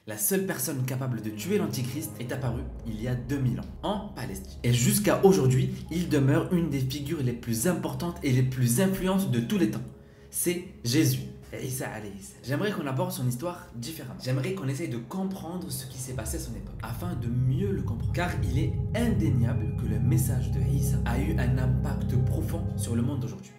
La seule personne capable de tuer l'Antichrist est apparue il y a 2000 ans, en Palestine. Et jusqu'à aujourd'hui, il demeure une des figures les plus importantes et les plus influentes de tous les temps. C'est Jésus. Isa alayhi salam. J'aimerais qu'on aborde son histoire différemment. J'aimerais qu'on essaye de comprendre ce qui s'est passé à son époque, afin de mieux le comprendre. Car il est indéniable que le message de Isa a eu un impact profond sur le monde d'aujourd'hui.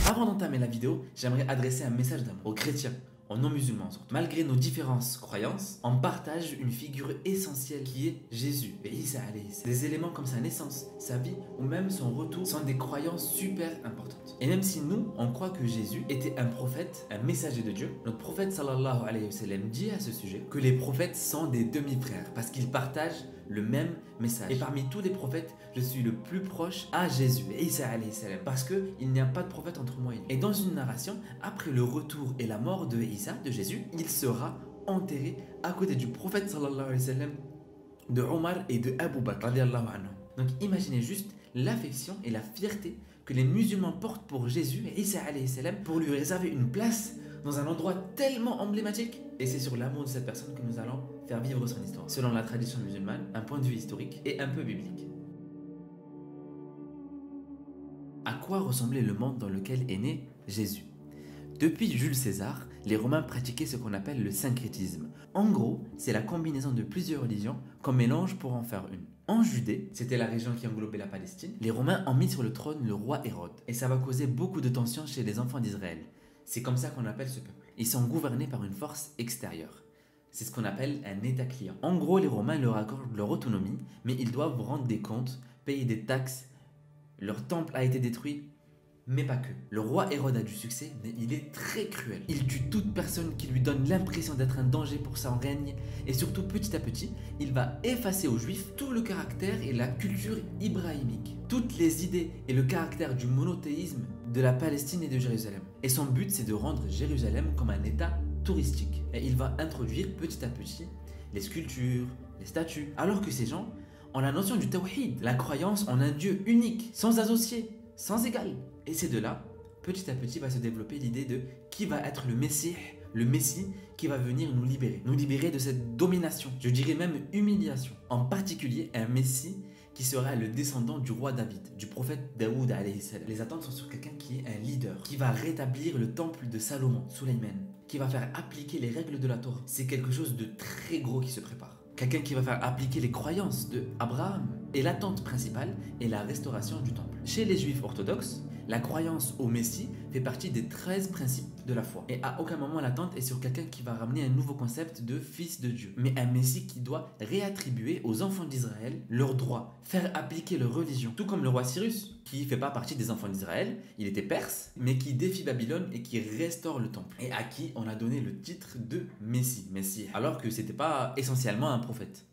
Avant d'entamer la vidéo, j'aimerais adresser un message d'amour aux chrétiens, aux non-musulmans surtout. Malgré nos différentes croyances, on partage une figure essentielle qui est Jésus, et Isa alayhi salam. Des éléments comme sa naissance, sa vie ou même son retour sont des croyances super importantes. Et même si nous, on croit que Jésus était un prophète, un messager de Dieu, notre prophète sallallahu alayhi wa sallam dit à ce sujet que les prophètes sont des demi-frères parce qu'ils partagent le même message. Et parmi tous les prophètes, je suis le plus proche à Jésus, Isa alayhi salam, parce qu'il n'y a pas de prophète entre moi et lui. Et dans une narration, après le retour et la mort de Isa, de Jésus, il sera enterré à côté du prophète sallallahu alayhi wa sallam, de Omar et de Abu Bakr radiallahu anhu. Donc imaginez juste l'affection et la fierté que les musulmans portent pour Jésus, Isa alayhi salam, pour lui réserver une place dans un endroit tellement emblématique. Et c'est sur l'amour de cette personne que nous allons faire vivre son histoire, selon la tradition musulmane, un point de vue historique et un peu biblique. À quoi ressemblait le monde dans lequel est né Jésus? Depuis Jules César, les Romains pratiquaient ce qu'on appelle le syncrétisme. En gros, c'est la combinaison de plusieurs religions qu'on mélange pour en faire une. En Judée, c'était la région qui englobait la Palestine, les Romains ont mis sur le trône le roi Hérode. Et ça va causer beaucoup de tensions chez les enfants d'Israël. C'est comme ça qu'on appelle ce peuple. Ils sont gouvernés par une force extérieure. C'est ce qu'on appelle un état client. En gros, les Romains leur accordent leur autonomie, mais ils doivent rendre des comptes, payer des taxes. Leur temple a été détruit, mais pas que. Le roi Hérode a du succès, mais il est très cruel. Il tue toute personne qui lui donne l'impression d'être un danger pour son règne, et surtout petit à petit, il va effacer aux Juifs tout le caractère et la culture ibrahimique, toutes les idées et le caractère du monothéisme de la Palestine et de Jérusalem. Et son but, c'est de rendre Jérusalem comme un état touristique. Et il va introduire petit à petit les sculptures, les statues, alors que ces gens ont la notion du tawhid, la croyance en un Dieu unique, sans associé, sans égal. Et c'est de là, petit à petit, va se développer l'idée de qui va être le Messie qui va venir nous libérer de cette domination, je dirais même humiliation. En particulier, un Messie qui sera le descendant du roi David, du prophète Daoud alayhi salam. Les attentes sont sur quelqu'un qui est un leader, qui va rétablir le temple de Salomon, Sulayman, qui va faire appliquer les règles de la Torah. C'est quelque chose de très gros qui se prépare. Quelqu'un qui va faire appliquer les croyances de Abraham. Et l'attente principale est la restauration du temple. Chez les juifs orthodoxes, la croyance au Messie fait partie des 13 principes de la foi. Et à aucun moment l'attente est sur quelqu'un qui va ramener un nouveau concept de fils de Dieu, mais un Messie qui doit réattribuer aux enfants d'Israël leurs droits, faire appliquer leur religion. Tout comme le roi Cyrus, qui ne fait pas partie des enfants d'Israël, il était perse, mais qui défie Babylone et qui restaure le temple. Et à qui on a donné le titre de Messie, alors que c'était pas essentiellement un prophète.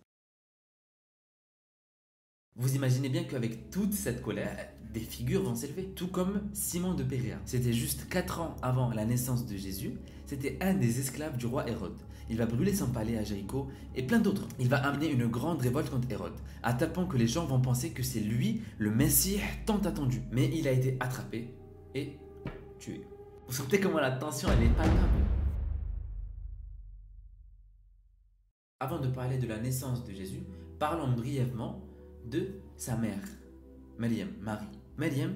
Vous imaginez bien qu'avec toute cette colère, des figures vont s'élever. Tout comme Simon de Péréa. C'était juste 4 ans avant la naissance de Jésus. C'était un des esclaves du roi Hérode. Il va brûler son palais à Jéricho et plein d'autres. Il va amener une grande révolte contre Hérode, à tel point que les gens vont penser que c'est lui le Messie tant attendu. Mais il a été attrapé et tué. Vous sentez comment la tension elle est palpable. Avant de parler de la naissance de Jésus, parlons brièvement de sa mère, Maryam, Marie. Maryam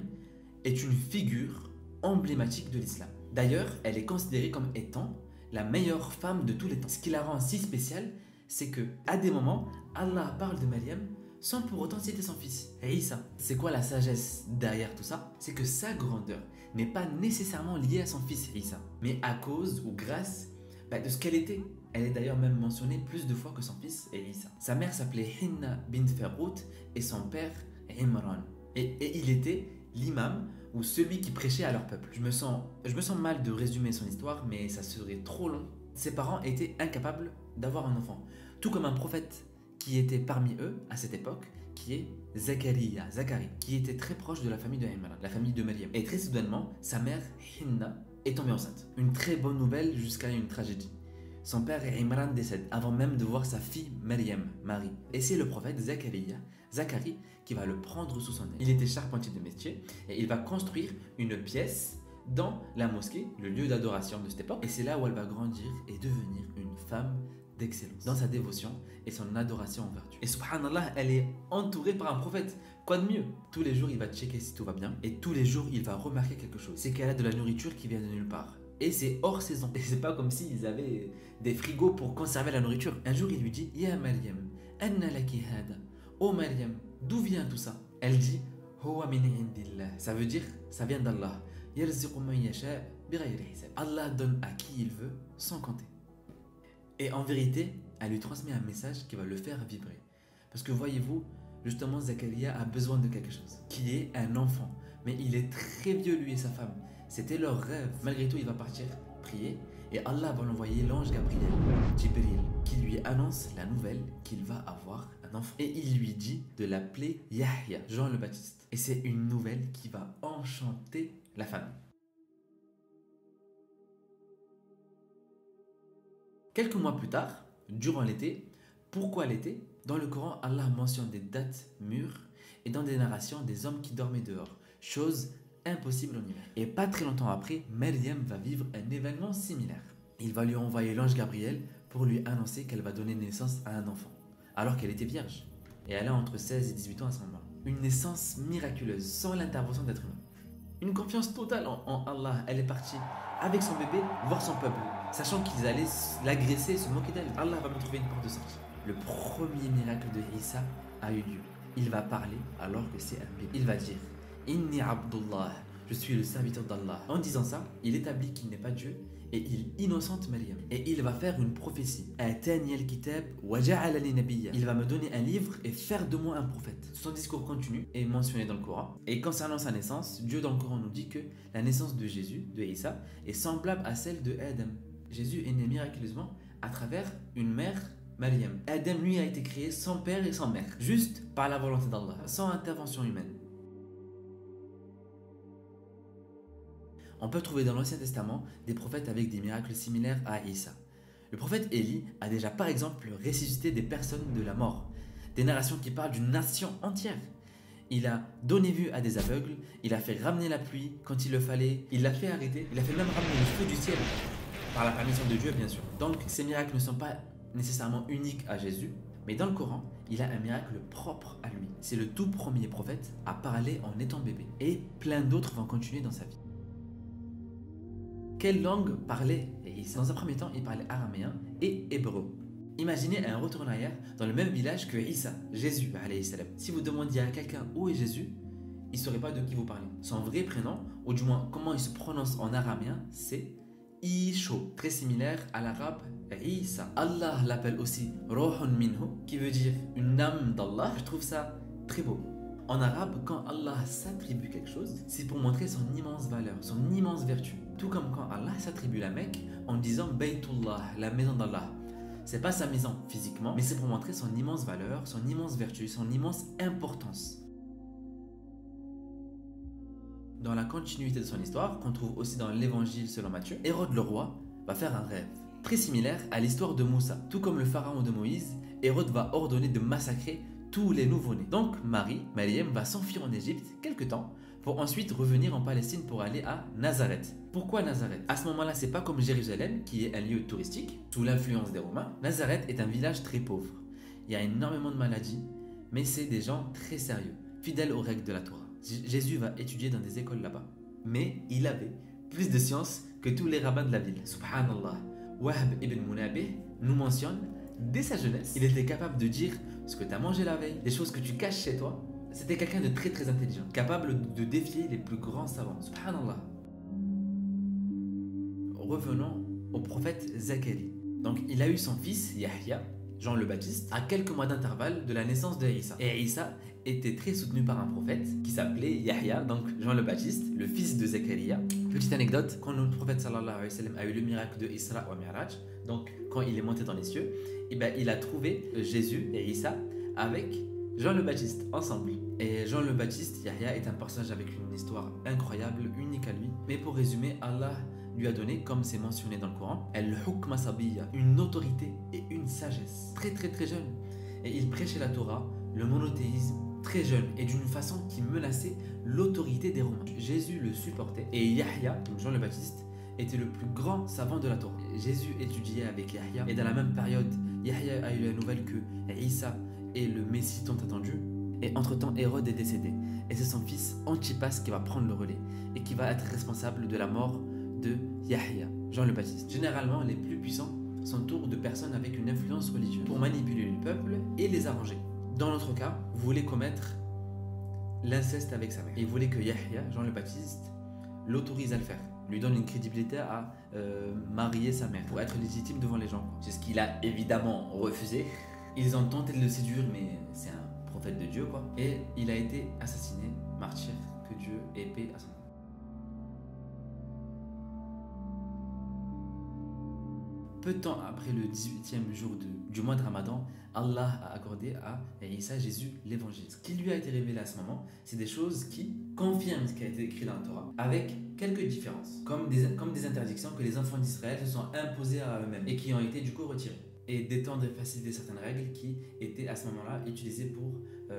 est une figure emblématique de l'islam. D'ailleurs, elle est considérée comme étant la meilleure femme de tous les temps. Ce qui la rend si spéciale, c'est que à des moments, Allah parle de Maryam sans pour autant citer son fils, Isa. C'est quoi la sagesse derrière tout ça? C'est que sa grandeur n'est pas nécessairement liée à son fils Isa, mais à cause ou grâce de ce qu'elle était. Elle est d'ailleurs même mentionnée plus de fois que son fils Isa. Sa mère s'appelait Hinna bint Farrout et son père Imran. Et il était l'imam ou celui qui prêchait à leur peuple. Je me sens mal de résumer son histoire, mais ça serait trop long. Ses parents étaient incapables d'avoir un enfant. Tout comme un prophète qui était parmi eux à cette époque, qui est Zacharie, qui était très proche de la famille de Imran, la famille de Maryam. Et très soudainement, sa mère Hinna est tombée enceinte. Une très bonne nouvelle jusqu'à une tragédie. son père Imran décède avant même de voir sa fille Maryam, Marie. Et c'est le prophète Zacharie, qui va le prendre sous son aile. Il était charpentier de métier et il va construire une pièce dans la mosquée, le lieu d'adoration de cette époque. Et c'est là où elle va grandir et devenir une femme d'excellence dans sa dévotion et son adoration en vertu. Et subhanallah, elle est entourée par un prophète. Quoi de mieux? Tous les jours, il va checker si tout va bien et tous les jours, il va remarquer quelque chose. C'est qu'elle a de la nourriture qui vient de nulle part. Et c'est hors saison. Et c'est pas comme s'ils avaient des frigos pour conserver la nourriture. Un jour, il lui dit: Ya Maryam, anna laki hada. Oh Maryam, d'où vient tout ça? Elle dit: Huwa min indillah. Ça veut dire, ça vient d'Allah. Yarzuqu man yasha bighayri hisab. Allah donne à qui il veut sans compter. Et en vérité, elle lui transmet un message qui va le faire vibrer. Parce que voyez-vous, justement, Zacharia a besoin de quelque chose, qui est un enfant. Mais il est très vieux, lui et sa femme. C'était leur rêve. Malgré tout, il va partir prier et Allah va l'envoyer l'ange Gabriel, Jibril, qui lui annonce la nouvelle qu'il va avoir un enfant. Et il lui dit de l'appeler Yahya, Jean le Baptiste. Et c'est une nouvelle qui va enchanter la famille. Quelques mois plus tard, durant l'été, pourquoi l'été? Dans le Coran, Allah mentionne des dates mûres et dans des narrations des hommes qui dormaient dehors, chose impossible en hiver. Et pas très longtemps après, Maryam va vivre un événement similaire. Il va lui envoyer l'ange Gabriel pour lui annoncer qu'elle va donner naissance à un enfant, alors qu'elle était vierge. Et elle a entre 16 et 18 ans à ce moment. Une naissance miraculeuse, sans l'intervention d'être humain. Une confiance totale en Allah. Elle est partie avec son bébé voir son peuple, sachant qu'ils allaient l'agresser et se moquer d'elle. Allah va me trouver une porte de sortie. Le premier miracle de Isa a eu lieu. Il va parler alors que c'est un bébé. Il va dire: Inni Abdullah, je suis le serviteur d'Allah. En disant ça, il établit qu'il n'est pas Dieu et il innocente Maryam. Et il va faire une prophétie. Il va me donner un livre et faire de moi un prophète. Son discours continue est mentionné dans le Coran. Et concernant sa naissance, Dieu dans le Coran nous dit que la naissance de Jésus, de Isa, est semblable à celle de Adam. Jésus est né miraculeusement à travers une mère, Maryam. Adam, lui, a été créé sans père et sans mère, juste par la volonté d'Allah, sans intervention humaine. On peut trouver dans l'Ancien Testament des prophètes avec des miracles similaires à Isa. Le prophète Élie a déjà par exemple ressuscité des personnes de la mort, des narrations qui parlent d'une nation entière. Il a donné vue à des aveugles, il a fait ramener la pluie quand il le fallait, il l'a fait arrêter, il a fait même ramener le feu du ciel, par la permission de Dieu bien sûr. Donc ces miracles ne sont pas nécessairement uniques à Jésus, mais dans le Coran, il a un miracle propre à lui. C'est le tout premier prophète à parler en étant bébé. Et plein d'autres vont continuer dans sa vie. Quelle langue parlait Isa? Dans un premier temps, il parlait araméen et hébreu. Imaginez un retour en arrière dans le même village que Isa, Jésus, alayhi salam. Si vous demandiez à quelqu'un où est Jésus, il ne saurait pas de qui vous parlez. Son vrai prénom, ou du moins comment il se prononce en araméen, c'est Isho, très similaire à l'arabe Isa. Allah l'appelle aussi Ruhun Minhu, qui veut dire une âme d'Allah. Je trouve ça très beau. En arabe, quand Allah s'attribue quelque chose, c'est pour montrer son immense valeur, son immense vertu. Tout comme quand Allah s'attribue la Mecque en disant Baytullah, la maison d'Allah. C'est pas sa maison physiquement, mais c'est pour montrer son immense valeur, son immense vertu, son immense importance. Dans la continuité de son histoire, qu'on trouve aussi dans l'évangile selon Matthieu, Hérode le roi va faire un rêve, très similaire à l'histoire de Moussa. Tout comme le pharaon de Moïse, Hérode va ordonner de massacrer tous les nouveau-nés. Donc Maryam va s'enfuir en Égypte quelque temps pour ensuite revenir en Palestine pour aller à Nazareth. Pourquoi Nazareth? À ce moment-là, c'est pas comme Jérusalem qui est un lieu touristique sous l'influence des Romains. Nazareth est un village très pauvre. Il y a énormément de maladies, mais c'est des gens très sérieux, fidèles aux règles de la Torah. Jésus va étudier dans des écoles là-bas. Mais il avait plus de science que tous les rabbins de la ville. Subhanallah. Wahb ibn Munabih nous mentionne, dès sa jeunesse, il était capable de dire ce que tu as mangé la veille, des choses que tu caches chez toi. C'était quelqu'un de très très intelligent, capable de défier les plus grands savants. Subhanallah. Revenons au prophète Zacharie. Donc il a eu son fils Yahya, Jean le Baptiste, à quelques mois d'intervalle de la naissance de Isa. Et Isa était très soutenu par un prophète qui s'appelait Yahya, donc Jean le Baptiste, le fils de Zacharia. Petite anecdote, quand le prophète sallallahu alayhi wa sallam a eu le miracle de Isra wa Mi'raj, donc quand il est monté dans les cieux, il a trouvé Jésus et Isa avec Jean le Baptiste ensemble. Et Jean le Baptiste, Yahya, est un personnage avec une histoire incroyable, unique à lui. Mais pour résumer, Allah lui a donné, comme c'est mentionné dans le Coran, al-hukma sabiyya, une autorité et une sagesse. Très très très jeune. Et il prêchait la Torah, le monothéisme, très jeune et d'une façon qui menaçait l'autorité des Romains. Jésus le supportait et Yahya, donc Jean le Baptiste, était le plus grand savant de la Torah. Jésus étudiait avec Yahya et dans la même période, Yahya a eu la nouvelle que Isa est le Messie tant attendu. Et entre-temps, Hérode est décédé. Et c'est son fils Antipas qui va prendre le relais et qui va être responsable de la mort de Yahya, Jean le Baptiste. Généralement, les plus puissants s'entourent de personnes avec une influence religieuse pour manipuler le peuple et les arranger. Dans notre cas, vous voulez commettre l'inceste avec sa mère. Et il voulait que Yahya, Jean le Baptiste, l'autorise à le faire, lui donne une crédibilité à marier sa mère pour être légitime devant les gens. C'est ce qu'il a évidemment refusé. Ils ont tenté de le séduire, mais c'est un prophète de Dieu, quoi. Et il a été assassiné, martyr, que Dieu ait paix à son âme. Peu de temps après le 18e jour du mois de Ramadan, Allah a accordé à Isa Jésus l'évangile. Ce qui lui a été révélé à ce moment, c'est des choses qui confirment ce qui a été écrit dans la Torah, avec quelques différences, comme des interdictions que les enfants d'Israël se sont imposées à eux-mêmes et qui ont été du coup retirées, et d'étendre et faciliter certaines règles qui étaient à ce moment-là utilisées pour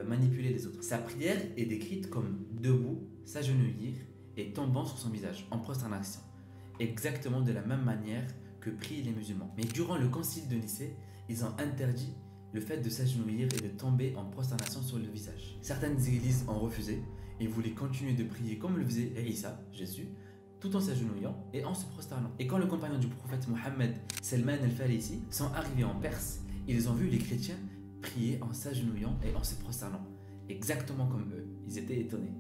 manipuler les autres. Sa prière est décrite comme debout, s'agenouillir et tombant sur son visage, en prosternation, exactement de la même manière que prient les musulmans. Mais durant le concile de Nicée, ils ont interdit le fait de s'agenouillir et de tomber en prosternation sur le visage. Certaines églises ont refusé et voulaient continuer de prier comme le faisait Isa, Jésus, tout en s'agenouillant et en se prosternant. Et quand le compagnon du prophète Mohammed, Salman al-Farisi, sont arrivés en Perse, ils ont vu les chrétiens prier en s'agenouillant et en se prosternant, exactement comme eux. Ils étaient étonnés.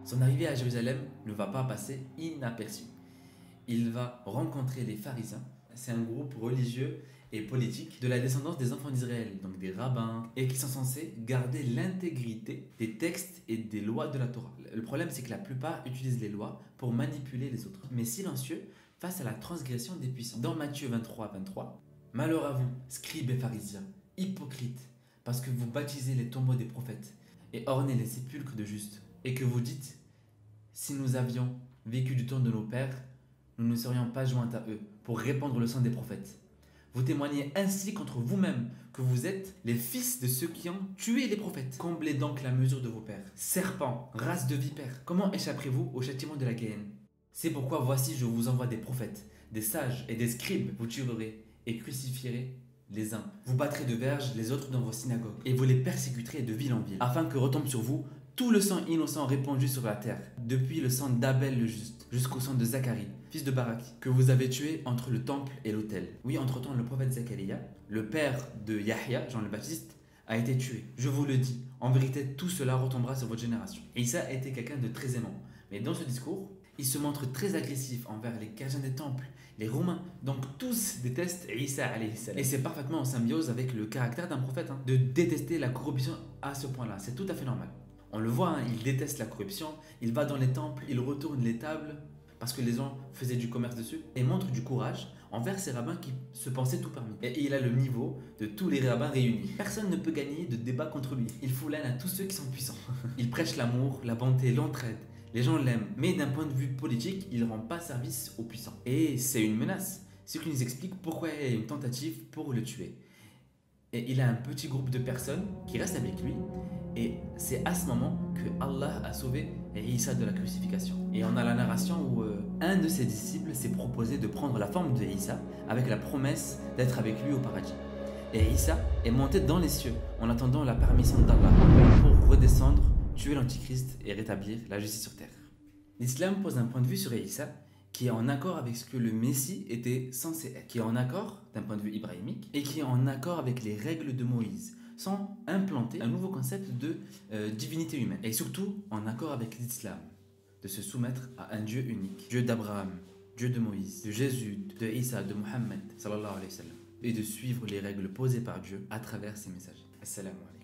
Son arrivée à Jérusalem ne va pas passer inaperçue. Il va rencontrer les pharisiens. C'est un groupe religieux et politique de la descendance des enfants d'Israël, donc des rabbins, et qui sont censés garder l'intégrité des textes et des lois de la Torah. Le problème, c'est que la plupart utilisent les lois pour manipuler les autres, mais silencieux face à la transgression des puissants. Dans Matthieu 23, « Malheur à vous, scribes et pharisiens, hypocrites, parce que vous baptisez les tombeaux des prophètes et ornez les sépulcres de justes, et que vous dites, si nous avions vécu du temps de nos pères, nous ne serions pas joints à eux pour répandre le sang des prophètes. Vous témoignez ainsi contre vous-même que vous êtes les fils de ceux qui ont tué les prophètes. Comblez donc la mesure de vos pères. Serpents, race de vipères, comment échapperez-vous au châtiment de la Guéhenne? C'est pourquoi voici je vous envoie des prophètes, des sages et des scribes. Vous tuerez et crucifierez les uns. Vous battrez de verges les autres dans vos synagogues et vous les persécuterez de ville en ville, afin que retombe sur vous tout le sang innocent répandu sur la terre, depuis le sang d'Abel le juste, jusqu'au sang de Zacharie, fils de Barak, que vous avez tué entre le temple et l'autel. Oui, entre-temps, le prophète Zacharia, le père de Yahya, Jean le Baptiste, a été tué. Je vous le dis, en vérité, tout cela retombera sur votre génération. Isa était quelqu'un de très aimant, mais dans ce discours, il se montre très agressif envers les gardiens des temples, les Romains, donc tous détestent Isa alayhi salam. Et c'est parfaitement en symbiose avec le caractère d'un prophète, de détester la corruption à ce point-là, c'est tout à fait normal. On le voit, il déteste la corruption, il va dans les temples, il retourne les tables parce que les gens faisaient du commerce dessus et montre du courage envers ces rabbins qui se pensaient tout permis. Et il a le niveau de tous les rabbins réunis. Personne ne peut gagner de débat contre lui. Il fout l'aine à tous ceux qui sont puissants. Il prêche l'amour, la bonté, l'entraide. Les gens l'aiment, mais d'un point de vue politique, il ne rend pas service aux puissants. Et c'est une menace, ce qui nous explique pourquoi il y a une tentative pour le tuer. Et il a un petit groupe de personnes qui restent avec lui. Et c'est à ce moment que Allah a sauvé Isa de la crucifixion. Et on a la narration où un de ses disciples s'est proposé de prendre la forme de Isa avec la promesse d'être avec lui au paradis. Et Isa est monté dans les cieux en attendant la permission d'Allah pour redescendre, tuer l'antichrist et rétablir la justice sur terre. L'islam pose un point de vue sur Isa qui est en accord avec ce que le Messie était censé être, qui est en accord d'un point de vue ibrahimique et qui est en accord avec les règles de Moïse, sans implanter un nouveau concept de divinité humaine, et surtout en accord avec l'islam, de se soumettre à un Dieu unique, Dieu d'Abraham, Dieu de Moïse, de Jésus, de Isa, de Mohammed, sallallahu alayhi wa sallam, et de suivre les règles posées par Dieu à travers ses messages. Assalamu alaikum.